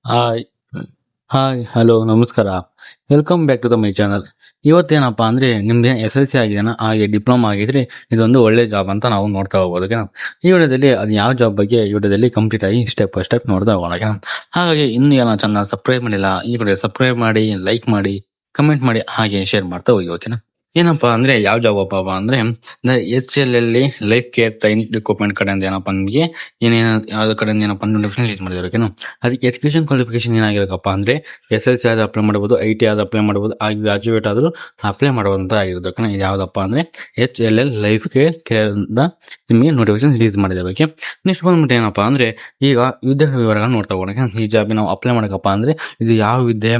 Hi hello, ನಮಸ್ಕಾರ. Welcome back to the my channel. ಇವತ್ತೇನಪ್ಪ ಅಂದರೆ ನಿಮ್ದು SLC ಆಗಿದೆಯಾ, ಹಾಗೆ ಡಿಪ್ಲೊಮಾ ಆಗಿದ್ರೆ ಇದೊಂದು ಒಳ್ಳೆ ಜಾಬ್ ಅಂತ ನಾವು ನೋಡ್ತಾ ಹೋಗ್ಬೋದು. ಓಕೆನಾ, ಈ ವಿಡಿಯೋದಲ್ಲಿ ಅದು ಯಾವ ಜಾಬ್ ಬಗ್ಗೆ ಈ ವಿಡಿಯೋದಲ್ಲಿ ಕಂಪ್ಲೀಟ್ ಆಗಿ ಸ್ಟೆಪ್ ಬೈ ಸ್ಟೆಪ್ ನೋಡ್ತಾ ಹೋಗೋಣ. ಓಕೆನಾ, ಹಾಗಾಗಿ ಇನ್ನೂ ಏನೋ ಚಾನಲ್ ಸಬ್ಸ್ಕ್ರೈಬ್ ಮಾಡಿಲ್ಲ, ಈ ವಿಡಿಯೋ ಸಬ್ಸ್ಕ್ರೈಬ್ ಮಾಡಿ, ಲೈಕ್ ಮಾಡಿ, ಕಮೆಂಟ್ ಮಾಡಿ, ಹಾಗೆ ಶೇರ್ ಮಾಡ್ತಾ ಹೋಗಿ. ಓಕೆನಾ, ಏನಪ್ಪಾ ಅಂದ್ರೆ ಯಾವ ಜಾಬ್ ಅಪ್ಪ ಅಂದ್ರೆ HLL life care training recruitment ಕಡೆಯಿಂದ ಏನಪ್ಪಾ ನಿಮಗೆ ಏನೇನು ಯಾವ್ದು ಕಡೆಯಿಂದ ಏನಪ್ಪಾ ನೋಟಿಫಿಕೇಶನ್ ರಿಲೀಸ್ ಮಾಡಿದ್ರು. ಓಕೆನಾ, ಅದಕ್ಕೆ ಎಜುಕೇಶನ್ ಕ್ವಾಲಿಫಿಕೇಶನ್ ಏನಾಗಿರಬೇಕಪ್ಪ ಅಂದ್ರೆ SLC ಆದ್ರೂ ಅಪ್ಲೈ ಮಾಡಬಹುದು, IT ಆದ್ರೂ ಅಪ್ಲೈ ಮಾಡಬಹುದು, ಹಾಗೆ ಗ್ರಾಜುಯೇಟ್ ಆದ್ರೂ ಅಪ್ಲೈ ಮಾಡುವಂತ ಆಗಿರೋದು. ಓಕೆನಾ, ಇದು ಯಾವ್ದಪ್ಪ ಅಂದ್ರೆ HLL ಲೈಫ್ ಕೇರ್ ನಿಮಗೆ ನೋಟಿಫಿಕೇಶನ್ ರಿಲೀಸ್ ಮಾಡಿದ್ದಾರೆ. ಓಕೆ, ನೆಕ್ಸ್ಟ್ ಬಂದ್ಬಿಟ್ಟು ಏನಪ್ಪಾ ಅಂದ್ರೆ ಈಗ ವಿದ್ಯಾ ವಿವರಗಳನ್ನ ನೋಡ್ತಾ ಹೋಗೋಣ. ಈ ಜಾಬ್ ನಾವು ಅಪ್ಲೈ ಮಾಡಕಪ್ಪ ಅಂದ್ರೆ ಇದು ಯಾವ ವಿದ್ಯೆ,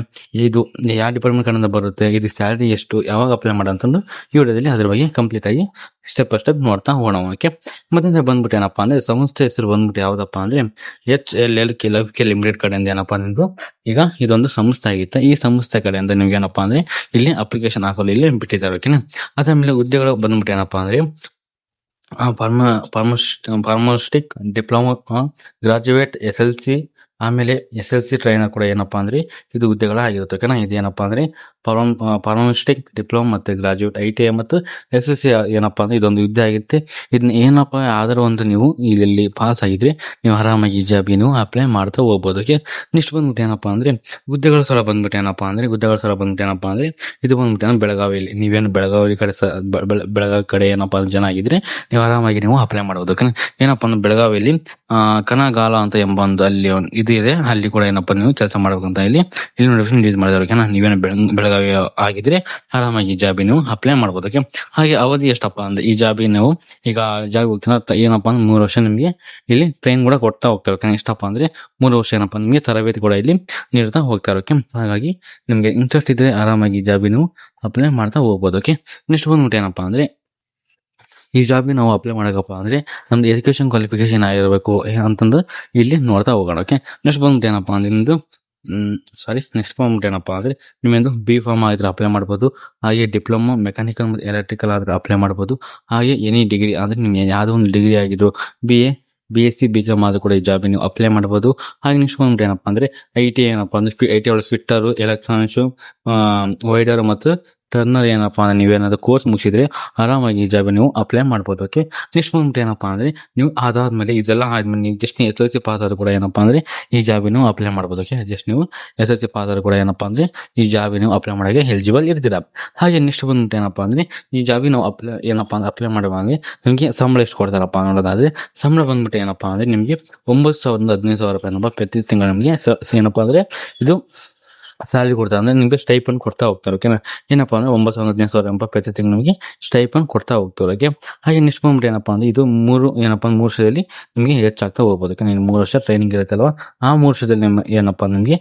ಇದು ಯಾವ ಡಿಪಾರ್ಟ್ಮೆಂಟ್ ಕಡೆಯಿಂದ ಬರುತ್ತೆ, ಇದು ಸ್ಯಾಲರಿ ಎಷ್ಟು, ಯಾವಾಗ ಅಪ್ಲೈ ಮಾಡಂತಂದು ಈ ವಿಡಿಯೋದಲ್ಲಿ ಅದ್ರ ಬಗ್ಗೆ ಕಂಪ್ಲೀಟ್ ಆಗಿ ಸ್ಟೆಪ್ ಬೈ ಸ್ಟೆಪ್ ನೋಡ್ತಾ ಹೋಗೋಣ. ಓಕೆ, ಮತ್ತೆ ಬಂದ್ಬಿಟ್ಟು ಏನಪ್ಪಾ ಅಂದ್ರೆ ಸಂಸ್ಥೆ ಹೆಸರು ಬಂದ್ಬಿಟ್ಟು ಯಾವ್ದಪ್ಪ ಅಂದ್ರೆ HLL ಲೈಫ್ ಕೇರ್ ಲಿಮಿಟೆಡ್ ಕಡೆಯಿಂದ ಏನಪ್ಪಾ ನಿಮ್ದು ಈಗ ಇದೊಂದು ಸಂಸ್ಥೆ ಆಗಿತ್ತು. ಈ ಸಂಸ್ಥೆ ಕಡೆಯಿಂದ ನಿಮ್ಗೆ ಏನಪ್ಪಾ ಅಂದ್ರೆ ಇಲ್ಲಿ ಅಪ್ಲಿಕೇಶನ್ ಹಾಕಲು ಇಲ್ಲಿ ಬಿಟ್ಟಿದ್ದಾರೆ. ಓಕೆನಾ, ಅದಾದ್ಮೇಲೆ ಹುದ್ದೆಗಳು ಬಂದ್ಬಿಟ್ಟು ಏನಪ್ಪಾ ಅಂದ್ರೆ ಫಾರ್ಮಸಿಸ್ಟಿಕ್ ಡಿಪ್ಲೊಮಾ ಗ್ರಾಜುಯೇಟ್ SLC ಆಮೇಲೆ SLC ಟ್ರೈನರ್ ಕೂಡ ಏನಪ್ಪಾ ಅಂದ್ರೆ ಇದು ಹುದ್ದೆಗಳಾಗಿರುತ್ತೆ. ಓಕೆನಾ, ಇದೇನಪ್ಪಾ ಅಂದ್ರೆ ಫಾರ್ಮಸಿಸ್ಟಿಕ್ ಡಿಪ್ಲೊಮಾ ಮತ್ತೆ ಗ್ರಾಜುಯೇಟ್ ITI ಮತ್ತು SLC ಏನಪ್ಪಾ ಅಂದ್ರೆ ಇದೊಂದು ಹುದ್ದೆ ಆಗಿರುತ್ತೆ. ಇದನ್ನ ಏನಪ್ಪಾ ಆದರೂ ಒಂದು ನೀವು ಇಲ್ಲಿ ಪಾಸ್ ಆಗಿದ್ರೆ ನೀವು ಆರಾಮಾಗಿ ಈ ಜಾಬ್ಗೆ ನೀವು ಅಪ್ಲೈ ಮಾಡ್ತಾ ಹೋಗ್ಬೋದು. ಓಕೆ, ನೆಕ್ಸ್ಟ್ ಬಂದ್ಬಿಟ್ಟು ಏನಪ್ಪಾ ಅಂದ್ರೆ ಹುದ್ದೆಗಳ ಸ್ಥಳ ಬಂದ್ಬಿಟ್ಟು ಏನಪ್ಪಾ ಅಂದ್ರೆ ಇದು ಬಂದ್ಬಿಟ್ಟು ಬೆಳಗಾವಿಯಲ್ಲಿ ನೀವೇನು ಬೆಳಗಾವಿ ಕಡೆ ಬೆಳಗಾವಿ ಕಡೆ ಏನಪ್ಪಾ ಜನ ಆಗಿದ್ರೆ ನೀವು ಆರಾಮಾಗಿ ನೀವು ಅಪ್ಲೈ ಮಾಡಬಹುದು. ಏನಪ್ಪಾ ಅಂದ್ರೆ ಬೆಳಗಾವಿಯಲ್ಲಿ ಕನಗಾಲ ಅಂತ ಎಂಬ ಒಂದು ಅಲ್ಲಿ ಇದು ಇದೆ, ಅಲ್ಲಿ ಕೂಡ ಏನಪ್ಪಾ ನೀವು ಕೆಲಸ ಮಾಡ್ಬೇಕಂತ ಇಲ್ಲಿ ನೋಟಿಫಿಕೇಶನ್ ರಿಲೀಸ್ ಮಾಡಿದ್ರು. ಓಕೆನಾ, ನೀವೇನು ಬೆಳಗಾವಿ ಆಗಿದ್ರೆ ಆರಾಮಾಗಿ ಜಾಬಿ ನೀವು ಅಪ್ಲೈ ಮಾಡ್ಬೋದು. ಓಕೆ, ಹಾಗೆ ಅವಧಿ ಎಷ್ಟಪ್ಪ ಅಂದ್ರೆ ಈ ಜಾಬಿ ನೀವು ಈಗ ಜಾಬ್ ಹೋಗ್ತೀನ ಏನಪ್ಪಾ ಅಂದ್ರೆ 3 ವರ್ಷ ನಿಮಗೆ ಇಲ್ಲಿ ಟ್ರೈನ್ ಕೂಡ ಕೊಡ್ತಾ ಹೋಗ್ತಾರೆ. ಓಕೆ, ಎಷ್ಟಪ್ಪ ಅಂದ್ರೆ 3 ವರ್ಷ ಏನಪ್ಪಾ ನಿಮಗೆ ತರಬೇತಿ ಕೂಡ ಇಲ್ಲಿ ನೀಡ್ತಾ ಹೋಗ್ತಾರೆ. ಓಕೆ, ಹಾಗಾಗಿ ನಿಮ್ಗೆ ಇಂಟ್ರೆಸ್ಟ್ ಇದ್ರೆ ಆರಾಮಾಗಿ ಜಾಬಿ ನೀವು ಅಪ್ಲೈ ಮಾಡ್ತಾ ಹೋಗ್ಬೋದು. ಓಕೆ, ನೆಕ್ಸ್ಟ್ ಬಂದ್ಬಿಟ್ಟು ಏನಪ್ಪಾ ಅಂದ್ರೆ ಈ ಜಾಬ್ಗೆ ನಾವು ಅಪ್ಲೈ ಮಾಡಕಪ್ಪ ಅಂದ್ರೆ ನಮ್ದು ಎಜುಕೇಶನ್ ಕ್ವಾಲಿಫಿಕೇಶನ್ ಆಗಿರಬೇಕು ಅಂತಂದು ಇಲ್ಲಿ ನೋಡ್ತಾ ಹೋಗೋಣ. ಓಕೆ, ನೆಕ್ಸ್ಟ್ ಬಂದ್ಬಿಟ್ಟು ಏನಪ್ಪಾ ಅಂದ್ರೆ ನೆಕ್ಸ್ಟ್ ಬಂದ್ಬಿಟ್ಟು ಏನಪ್ಪಾ ಅಂದ್ರೆ ನಿಮ್ಮೆಂದು B.Pharm ಆದ್ರೆ ಅಪ್ಲೈ ಮಾಡ್ಬೋದು, ಹಾಗೆ ಡಿಪ್ಲೊಮಾ ಮೆಕ್ಯಾನಿಕಲ್ ಮತ್ತು ಎಲೆಕ್ಟ್ರಿಕಲ್ ಆದ್ರೆ ಅಪ್ಲೈ ಮಾಡ್ಬೋದು, ಹಾಗೆ ಎನಿ ಡಿಗ್ರಿ ಅಂದ್ರೆ ನಿಮ್ಗೆ ಯಾವ್ದೋ ಒಂದು ಡಿಗ್ರಿ ಆಗಿದ್ರು BSc BCom ಆದ್ರೂ ಕೂಡ ಈ ಜಾಬ್ ನೀವು ಅಪ್ಲೈ ಮಾಡಬಹುದು. ಹಾಗೆ ನೆಕ್ಸ್ಟ್ ಬಂದ್ಬಿಟ್ಟು ಏನಪ್ಪಾ ಅಂದ್ರೆ ITI ಏನಪ್ಪಾ ಅಂದ್ರೆ ITI ಒಳಗೆ ಫಿಟ್ಟರ್, ಎಲೆಕ್ಟ್ರಾನಿಕ್ಸ್, ವೈಡರ್ ಮತ್ತು ಟರ್ನರ್ ಏನಪ್ಪಾ ಅಂದ್ರೆ ನೀವೇನಾದ್ರು ಕೋರ್ಸ್ ಮುಗಿಸಿದ್ರೆ ಆರಾಮಾಗಿ ಈ ಜಾಬ್ ನೀವು ಅಪ್ಲೈ ಮಾಡ್ಬೋದು. ಓಕೆ, ನೆಕ್ಸ್ಟ್ ಬಂದ್ಬಿಟ್ಟು ಏನಪ್ಪಾ ಅಂದ್ರೆ ನೀವು ಅದಾದ್ಮೇಲೆ ಇದೆಲ್ಲ ಆದ್ಮೇಲೆ ನೀವು ಜಸ್ಟ್ SLC ಪಾಸ್ ಆದ್ರೂ ಕೂಡ ಏನಪ್ಪಾ ಅಂದ್ರೆ ಈ ಜಾಬ್ ನೀವು ಅಪ್ಲೈ ಮಾಡ್ಬೋದು. ಓಕೆ, ಜಸ್ಟ್ ನೀವು SLC ಪಾಸ್ ಆದ್ರೂ ಕೂಡ ಏನಪ್ಪಾ ಅಂದ್ರೆ ಈ ಜಾಬ್ ನೀವು ಅಪ್ಲೈ ಮಾಡೋಕೆ ಎಲಿಜಿಬಲ್ ಇರ್ತೀರಾ. ಹಾಗೆ ನೆಕ್ಸ್ಟ್ ಬಂದ್ಬಿಟ್ಟು ಏನಪ್ಪಾ ಅಂದ್ರೆ ಈ ಜಾಬ್ ನಾವು ಅಪ್ಲೈ ಮಾಡುವಾಗ ನಿಮಗೆ ಸಂಬಳ ಎಷ್ಟು ಕೊಡ್ತಾರಪ್ಪ ಅನ್ನೋದಾದ್ರೆ ಸಂಬಳ ಬಂದ್ಬಿಟ್ಟು ಏನಪ್ಪಾ ಅಂದ್ರೆ ನಿಮಗೆ 9,000 15,000 ರೂಪಾಯಿ ಪ್ರತಿ ತಿಂಗಳು ನಿಮಗೆ ಏನಪ್ಪಾ ಅಂದ್ರೆ ಇದು ಸ್ಯಾಲರಿ ಕೊಡ್ತಾರೆ. ಅಂದ್ರೆ ನಿಮಗೆ ಸ್ಟೈಪನ್ ಕೊಡ್ತಾ ಹೋಗ್ತಾರೆ. ಓಕೆನಾ, ಏನಪ್ಪಾ ಅಂದ್ರೆ 9,000 15,000 ರೂಪಾಯಿ ಪ್ರತಿ ತಿಂಗಳು ನಿಮಗೆ ಸ್ಟೈಪನ್ ಕೊಡ್ತಾ ಹೋಗ್ತಾರೆ. ಓಕೆ, ಹಾಗೆ ನೆಕ್ಸ್ಟ್ ಬಂದ್ಬಿಟ್ಟು ಏನಪ್ಪಾ ಅಂದ್ರೆ ಇದು 3 ವರ್ಷದಲ್ಲಿ ನಿಮಗೆ ಹೆಚ್ಚಾಗ್ತಾ ಹೋಗ್ಬೋದು. ಓಕೆ, 3 ವರ್ಷ ಟ್ರೈನಿಂಗ್ ಇರುತ್ತಲ್ವಾ, ಆ 3 ವರ್ಷದಲ್ಲಿ ಏನಪ್ಪಾ ನಿಮಗೆ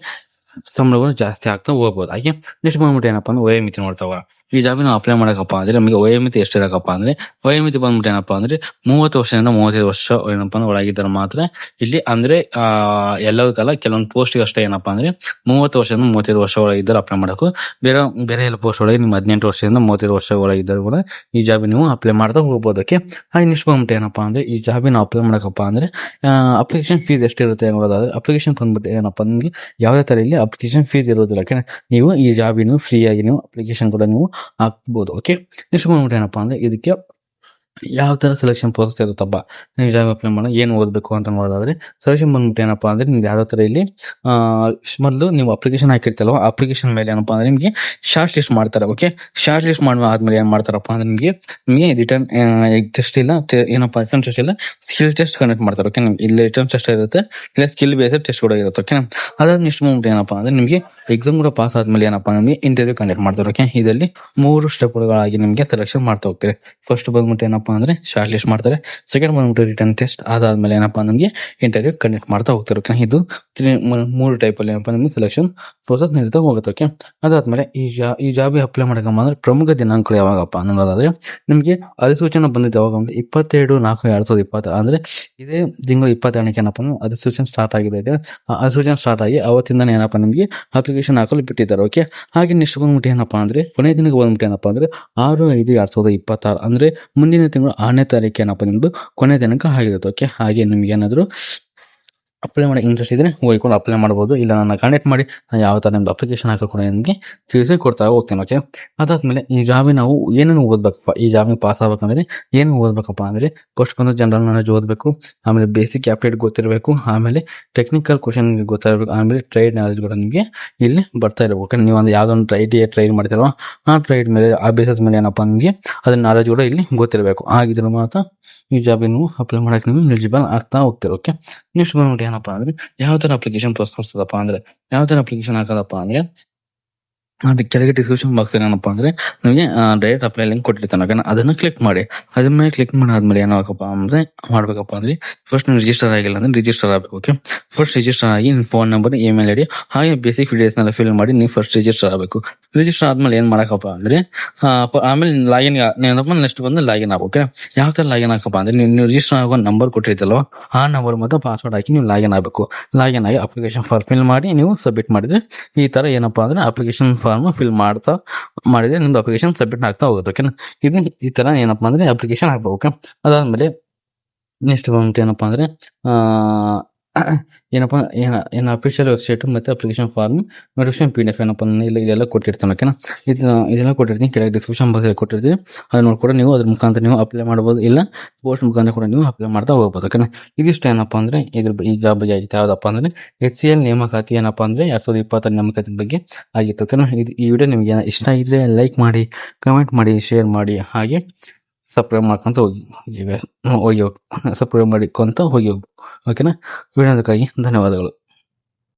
ಸಂಬಳಗಳು ಜಾಸ್ತಿ ಆಗ್ತಾ ಹೋಗ್ಬೋದು. ಹಾಗೆ ನೆಕ್ಸ್ಟ್ ಬಂದ್ಬಿಟ್ಟು ಏನಪ್ಪಾ ಅಂದ್ರೆ ವಯೋಮಿತಿ ನೋಡ್ತಾವ. ಈ ಜಾಬ್ ನಾವು ಅಪ್ಲೈ ಮಾಡಕಪ್ಪ ಅಂದ್ರೆ ನಮಗೆ ವಯೋಮಿತಿ ಎಷ್ಟಿರಕಪ್ಪ ಅಂದ್ರೆ ವಯೋಮಿತಿ ಬಂದ್ಬಿಟ್ಟು ಏನಪ್ಪಾ ಅಂದ್ರೆ 30 ವರ್ಷದಿಂದ 35 ವರ್ಷ ಏನಪ್ಪಾ ಅಂದ್ರೆ ಒಳಗಿದ್ದಾರೆ ಮಾತ್ರ ಇಲ್ಲಿ ಅಂದ್ರೆ ಎಲ್ಲದಕ್ಕಲ್ಲ ಕೆಲವೊಂದು ಪೋಸ್ಟ್ ಅಷ್ಟೇ ಏನಪ್ಪಾ ಅಂದ್ರೆ 30 ವರ್ಷದಿಂದ 35 ವರ್ಷ ಒಳಗಿದ್ದಾರೆ ಅಪ್ಲೈ ಮಾಡಬೇಕು. ಬೇರೆ ಎಲ್ಲ ಪೋಸ್ಟ್ ಒಳಗೆ ನಿಮ್ಮ 18 ವರ್ಷದಿಂದ 35 ವರ್ಷ ಒಳಗಿದ್ದಾರೆ ಕೂಡ ಈ ಜಾಬ್ ನೀವು ಅಪ್ಲೈ ಮಾಡ್ತಾ ಹೋಗ್ಬೋದಕ್ಕೆ. ಹಾಗೆ ನೆಕ್ಸ್ಟ್ ಬಂದ್ಬಿಟ್ಟು ಏನಪ್ಪಾ ಅಂದ್ರೆ ಈ ಜಾಬ್ ನಾವು ಅಪ್ಲೈ ಮಾಡಕಪ್ಪ ಅಂದ್ರೆ ಅಪ್ಲಿಕೇಶನ್ ಫೀಸ್ ಎಷ್ಟಿರುತ್ತೆ ಅನ್ನೋದಾದ್ರೆ ಅಪ್ಲಿಕೇಶನ್ ಬಂದ್ಬಿಟ್ಟು ಏನಪ್ಪಾ ನಿಮಗೆ ಯಾವುದೇ ತರ ಇಲ್ಲಿ ಅಪ್ಲಿಕೇಶನ್ ಫೀಸ್ ಇರೋದಿಲ್ಲ. ನೀವು ಈ ಜಾಬ್ ಫ್ರೀ ಆಗಿ ನೀವು ಅಪ್ಲಿಕೇಶನ್ ಕೂಡ ನೀವು ಹಾಕ್ಬೋದು. ಓಕೆ, ನೆಕ್ಸ್ಟ್ ಬಂದ್ಬಿಟ್ಟು ಏನಪ್ಪಾ ಅಂದ್ರೆ ಇದಕ್ಕೆ ಯಾವ ತರ ಸೆಲೆಕ್ಷನ್ ಪ್ರೋಸೆಸ್ ಇರುತ್ತಪ್ಪ ನೀವು ಜಾಬ್ ಅಪ್ಲೈ ಮಾಡೋ ಏನು ಓದಬೇಕು ಅಂತ ನೋಡೋದಾದ್ರೆ ಸೆಲೆಕ್ಷನ್ ಬಂದ್ಬಿಟ್ಟು ಏನಪ್ಪಾ ಅಂದ್ರೆ ನಿಮ್ಗೆ ಯಾವ ತರ ಇಲ್ಲಿ ಮೊದಲು ನೀವು ಅಪ್ಲಿಕೇಶನ್ ಹಾಕಿರ್ತೀರಲ್ವ, ಅಪ್ಲಿಕೇಶನ್ ಮೇಲೆ ಏನಪ್ಪಾ ಅಂದ್ರೆ ನಿಮಗೆ ಶಾರ್ಟ್ ಲಿಸ್ಟ್ ಮಾಡ್ತಾರೆ. ಓಕೆ, ಶಾರ್ಟ್ ಲಿಸ್ಟ್ ಆದ್ಮೇಲೆ ಏನ್ ಮಾಡ್ತಾರಪ್ಪ ಅಂದ್ರೆ ನಿಮಗೆ ರಿಟರ್ನ್ ಟೆಸ್ಟ್ ಇಲ್ಲ ಏನಪ್ಪಾ ರಿಟರ್ನ್ ಟೆಸ್ಟ್ ಇಲ್ಲ ಸ್ಕಿಲ್ ಟೆಸ್ಟ್ ಕಂಡಕ್ಟ್ ಮಾಡ್ತಾರೆ. ಓಕೆ, ಇಲ್ಲಿ ರಿಟರ್ನ್ ಟೆಸ್ಟ್ ಇರುತ್ತೆ, ಇಲ್ಲ ಸ್ಕಿಲ್ ಬೇಸ್ಡ್ ಟೆಸ್ಟ್ ಕೂಡ ಇರುತ್ತೆ. ಓಕೆ, ಅದಾದ ನೆಕ್ಸ್ಟ್ ಬಂದ್ಬಿಟ್ಟು ಏನಪ್ಪಾ ಅಂದ್ರೆ ನಿಮಗೆ ಎಕ್ಸಾಮ್ ಕೂಡ ಪಾಸ್ ಆದ್ಮೇಲೆ ಏನಪ್ಪಾ ನಿಮಗೆ ಇಂಟರ್ವ್ಯೂ ಕಂಡಕ್ಟ್ ಮಾಡ್ತಾರೆ. ಓಕೆ, ಇದರಲ್ಲಿ 3 ಸ್ಟೆಪ್ಗಳಾಗಿ ನಿಮಗೆ ಸೆಲೆಕ್ಷನ್ ಮಾಡ್ತಾ ಹೋಗ್ತಾರೆ. ಫಸ್ಟ್ ಬಂದ್ಬಿಟ್ಟು ಏನಪ್ಪಾ ಅಂದ್ರೆ ಶಾರ್ಟ್ ಲಿಸ್ಟ್ ಮಾಡ್ತಾರೆ, ಸೆಕೆಂಡ್ ಬಂದ್ಬಿಟ್ಟು ರಿಟರ್ನ್ ಟೆಸ್ಟ್, ಅದಾದ್ಮೇಲೆ ಏನಪ್ಪಾ ನಿಮಗೆ ಇಂಟರ್ವ್ಯೂ ಕಂಡಕ್ಟ್ ಮಾಡ್ತಾ ಹೋಗ್ತಾರೆ. ಓಕೆ, ಇದು 3 ಟೈಪ್ ಅಲ್ಲಿ ಏನಪ್ಪಾ ನಿಮಗೆ ಸೆಲೆಕ್ಷನ್ ಪ್ರೋಸೆಸ್ ನಡೀತಾ ಹೋಗುತ್ತೆ. ಓಕೆ, ಅದಾದ್ಮೇಲೆ ಈ ಜಾಬ್ ಅಪ್ಲೈ ಮಾಡಕಮ್ಮ ಅಂದ್ರೆ ಪ್ರಮುಖ ದಿನಾಂಕಗಳು ಯಾವಾಗಪ್ಪ ಅನ್ನೋದಾದ್ರೆ ನಿಮಗೆ ಅಧಿಸೂಚನೆ ಬಂದಿದ್ದು ಯಾವಾಗ ಅಂದ್ರೆ 22/4/2020 ಅಂದ್ರೆ ಇದೇ ತಿಂಗಳು 22ಕ್ಕೆ ಏನಪ್ಪಾ ಅಧಿಸೂಚನೆ ಸ್ಟಾರ್ಟ್ ಆಗಿದೆ. ಅಧಿಸೂಚನೆ ಸ್ಟಾರ್ಟ್ ಆಗಿ ಅವತ್ತಿಂದ ಏನಪ್ಪಾ ನಿಮಗೆ ಅಪ್ಲಿಕೇಶನ್ ಹಾಕಲು ಬಿಟ್ಟಿದ್ದಾರೆ. ಓಕೆ, ಹಾಗೆ ನೆಕ್ಸ್ಟ್ ಬಂದ್ಬಿಟ್ಟು ಏನಪ್ಪಾ ಅಂದ್ರೆ ಕೊನೆಯ ದಿನಕ್ಕೆ ಬಂದ್ಬಿಟ್ಟು ಏನಪ್ಪಾ ಅಂದ್ರೆ 6/5/2026 ಅಂದ್ರೆ ಮುಂದಿನ ತಿಂಗಳು 6ನೇ ತಾರೀಕು ಏನಪ್ಪಾ ನಿಮ್ದು ಕೊನೆ ದಿನಾಂಕ ಆಗಿರುತ್ತೆ. ಓಕೆ, ಹಾಗೆ ನಿಮ್ಗೆ ಏನಾದ್ರು ಅಪ್ಲೈ ಮಾಡಿ ಇಂಟ್ರೆಸ್ಟ್ ಇದ್ದರೆ ಹೋಗ್ಕೊಂಡು ಅಪ್ಲೈ ಮಾಡ್ಬೋದು. ಇಲ್ಲ ನನ್ನ ಕಾಂಟ್ಯಾಕ್ಟ್ ಮಾಡಿ ನಾನು ಯಾವ ಥರ ನಿಮ್ದು ಅಪ್ಲಿಕೇಶನ್ ಹಾಕೋ ಕೂಡ ನಿಮಗೆ ತಿಳಿಸಿ ಕೊಡ್ತಾ ಹೋಗ್ತೇನೆ. ಓಕೆ, ಅದಾದಮೇಲೆ ಈ ಜಾಬಿಗೆ ನಾವು ಏನೇನು ಓದಬೇಕಪ್ಪ, ಈ ಜಾಬಿಗೆ ಪಾಸ್ ಆಗ್ಬೇಕಂದ್ರೆ ಏನು ಓದಬೇಕಪ್ಪ ಅಂದರೆ ಫಸ್ಟ್ ಬಂದು ಜನರಲ್ ನಾಲೆಜ್ ಓದಬೇಕು, ಆಮೇಲೆ ಬೇಸಿಕ್ ಆಪ್ಟಿಟ್ಯೂಡ್ ಗೊತ್ತಿರಬೇಕು, ಆಮೇಲೆ ಟೆಕ್ನಿಕಲ್ ಕ್ವಶನ್ ಗೊತ್ತಿರಬೇಕು, ಆಮೇಲೆ ಟ್ರೇಡ್ ನಾಲೆಜ್ ಕೂಡ ನಿಮಗೆ ಇಲ್ಲಿ ಬರ್ತಾ ಇರಬೇಕು. ಓಕೆ, ನೀವು ಒಂದು ಯಾವುದೋ ಒಂದು ಟ್ರೈಡ್ ಮಾಡ್ತಿರೋ ಆ ಟ್ರೈಡ್ ಮೇಲೆ ಆ ಬೇಸಸ್ ಮೇಲೆ ಏನಪ್ಪ ನಿಮಗೆ ಅದರ ನಾಲೆಜ್ ಕೂಡ ಇಲ್ಲಿ ಗೊತ್ತಿರಬೇಕು. ಆಗಿದ್ರೆ ಮಾತ್ರ ಈ ಜಾಬಿಗೆ ನೀವು ಅಪ್ಲೈ ಮಾಡೋಕೆ ನೀವು ಎಲಿಜಿಬಲ್ ಆಗ್ತಾ ಹೋಗ್ತೀರ. ಓಕೆ, ನೆಕ್ಸ್ಟ್ ಬಂದ್ಬಿಟ್ಟು ಏನಪ್ಪ ಅಂದರೆ ಯಾವ ಥರ ಅಪ್ಲಿಕೇಶನ್ ಪ್ರೋಸೆಸ್ ಅಂದರೆ ಯಾವ ಥರ ಅಪ್ಲಿಕೇಶನ್ ಹಾಕೋದಪ್ಪ ಅಂದರೆ ಅದಕ್ಕೆ ಕೆಳಗೆ ಡಿಸ್ಕ್ರಿಪ್ಷನ್ ಬಾಕ್ಸ್ ಏನಪ್ಪ ಅಂದರೆ ನಿಮಗೆ ಡೈರೆಕ್ಟ್ ಅಪ್ಲೈ ಲಿಂಕ್ ಕೊಟ್ಟಿರ್ತಾನೆ. ಓಕೆನಾ, ಅದನ್ನು ಕ್ಲಿಕ್ ಮಾಡಿ. ಅದ್ರ ಮೇಲೆ ಕ್ಲಿಕ್ ಮಾಡಾದ್ಮೇಲೆ ಏನಾಗಬೇಕಪ್ಪ ಅಂದರೆ ಮಾಡಬೇಕಪ್ಪ ಅಂದರೆ ಫಸ್ಟ್ ನೀವು ರಿಜಿಸ್ಟರ್ ಆಗಿಲ್ಲ ಅಂದರೆ ರಿಜಿಸ್ಟರ್ ಆಗಬೇಕು. ಓಕೆ, ಫಸ್ಟ್ ರಿಜಿಸ್ಟರ್ ಆಗಿ ನಿಮ್ಮ ಫೋನ್ ನಂಬರ್, ಇಮೇಲ್ ಐಡಿ ಹಾಗೆ ಬೇಸಿಕ್ ಡೀಟೇಲ್ಸ್ನೆಲ್ಲ ಫಿಲ್ ಮಾಡಿ ನೀವು ಫಸ್ಟ್ ರಿಜಿಸ್ಟರ್ ಆಗಬೇಕು. ರಿಜಿಸ್ಟರ್ ಆದಮೇಲೆ ಏನು ಮಾಡೋಕ್ಕಪ್ಪ ಅಂದರೆ ಆಮೇಲೆ ಲಾಗಿನ್ ಏನಪ್ಪ ನೆಕ್ಸ್ಟ್ ಬಂದು ಲಾಗಿನ್ ಆಗಬೇಕು. ಓಕೆ, ಯಾವ ಥರ ಲಾಗಿನ್ ಆಗಪ್ಪ ಅಂದರೆ ನೀವು ರಿಜಿಸ್ಟರ್ ಆಗೋ ನಂಬರ್ ಕೊಟ್ಟಿರ್ತಲ್ವ ಆ ನಂಬರ್ ಮತ್ತು ಪಾಸ್ವರ್ಡ್ ಹಾಕಿ ನೀವು ಲಾಗಿನ್ ಆಗಬೇಕು. ಲಾಗಿನ್ ಆಗಿ ಅಪ್ಲಿಕೇಶನ್ ಫಾರ್ಮ್ ಫಿಲ್ ಮಾಡಿ ನೀವು ಸಬ್ಮಿಟ್ ಮಾಡಿದರೆ ಈ ಥರ ಏನಪ್ಪ ಅಂದರೆ ಅಪ್ಲಿಕೇಶನ್ ಫಾರ್ಮ್ ಫಿಲ್ ಮಾಡಿದ್ರೆ ನಿಮ್ದು ಅಪ್ಲಿಕೇಶನ್ ಸಬ್ಮಿಟ್ ಆಗ್ತಾ ಹೋಗುತ್ತೆ. ಓಕೆನಾ, ಇದು ಈ ಥರ ಏನಪ್ಪ ಅಂದರೆ ಅಪ್ಲಿಕೇಶನ್ ಹಾಕ್ಬೇಕು. ಓಕೆ, ಅದಾದಮೇಲೆ ನೆಕ್ಸ್ಟ್ ಬಂದ್ಬಿಟ್ಟು ಏನಪ್ಪ ಅಂದರೆ ಏನು ಅಫಿಷಿಯಲ್ ವೆಬ್ಸೈಟು ಮತ್ತು ಅಪ್ಲಿಕೇಶನ್ ಫಾರ್ಮ್ ನೋಟಿಫಿಕೇಶನ್ PDF ಏನಪ್ಪ ಇದೆಲ್ಲ ಕೊಟ್ಟಿರ್ತಾನೆ. ಓಕೆನಾ, ಇದೆಲ್ಲ ಕೊಟ್ಟಿರ್ತೀನಿ, ಕೆಳಗೆ ಡಿಸ್ಕ್ರಿಪ್ಷನ್ ಬಾಕ್ಸಲ್ಲಿ ಕೊಟ್ಟಿರ್ತೀವಿ. ಅದನ್ನ ನೋಡ್ಕೊಂಡು ನೀವು ಅದ್ರ ಮುಖಾಂತರ ನೀವು ಅಪ್ಲೈ ಮಾಡ್ಬೋದು, ಇಲ್ಲ ಪೋಸ್ಟ್ ಮುಖಾಂತರ ಕೂಡ ನೀವು ಅಪ್ಲೈ ಮಾಡ್ತಾ ಹೋಗ್ಬೋದು. ಓಕೆನಾ, ಇದಿಷ್ಟು ಏನಪ್ಪ ಅಂದರೆ ಈ ಜಾಬ್ ಬಗ್ಗೆ ಆಗಿತ್ತು. ಯಾವುದಪ್ಪ ಅಂದರೆ HCL ನೇಮಕಾತಿ ಏನಪ್ಪ ಅಂದರೆ 2020 ನೇಮಕಾತಿ ಬಗ್ಗೆ ಆಗಿತ್ತು. ಓಕೆನಾ, ಈ ವಿಡಿಯೋ ನಿಮಗೆ ಇಷ್ಟ ಆಗಿದ್ರೆ ಲೈಕ್ ಮಾಡಿ, ಕಮೆಂಟ್ ಮಾಡಿ, ಶೇರ್ ಮಾಡಿ, ಹಾಗೆ ಸಬ್ಸ್ಕ್ರೈಬ್ ಮಾಡ್ಕೊಂತ ಹೋಗಿ ಸಬ್ಸ್ಕ್ರೈಬ್ ಮಾಡಿಕೊಂತ ಹೋಗಿ. ಓಕೆನಾ, ವಿಡಿಯೋದಕ್ಕಾಗಿ ಧನ್ಯವಾದಗಳು.